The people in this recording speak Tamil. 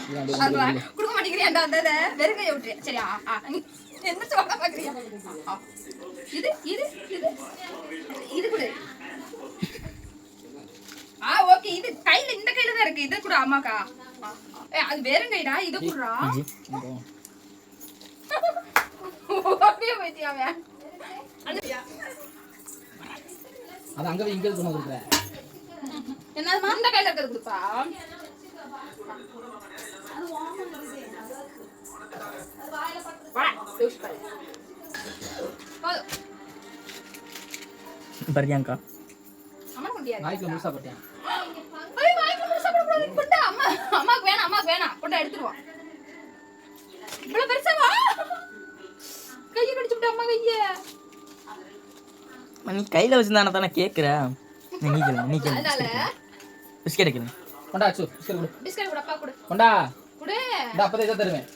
குடுக்க மாட்டேங்கிறியாண்டா அந்த வெறும் கையை விட்டுறியா சரியா என்ன சொல்ல பாக்குறியா இது இது இது இது கொடு ஓகே இது கையில இந்த கையில தான் இருக்கு இது கூட அம்மாக்கா அது வெறும் கைடா இது குடுறா ஓகே வைத்தியாவே அது அங்க இங்க கொண்டு வந்துறேன் என்னமா இந்த கையில இருக்கிறது குடுப்பா பர்யாங்கா அம்மா குடியா வாய்க்குள்ள முழுசா போட்டேன் ஏய் வாய்க்குள்ள முழுசா போட கூடாது குண்டா அம்மாக்கு வேணாம் கொண்டா எடுத்துருவா இவ்வளவு பெருசா வா கையை கடிச்சு விட்டு அம்மா கையை நீ கையில வச்சிருந்தானே தானே கேக்குற நீ கேளு பிஸ்கெட் கேளு கொண்டா அச்சு பிஸ்கட் கொடு பிஸ்கட் கூட அப்பா கொடு கொண்டா கொடு இந்த அப்பதே இத தருவேன்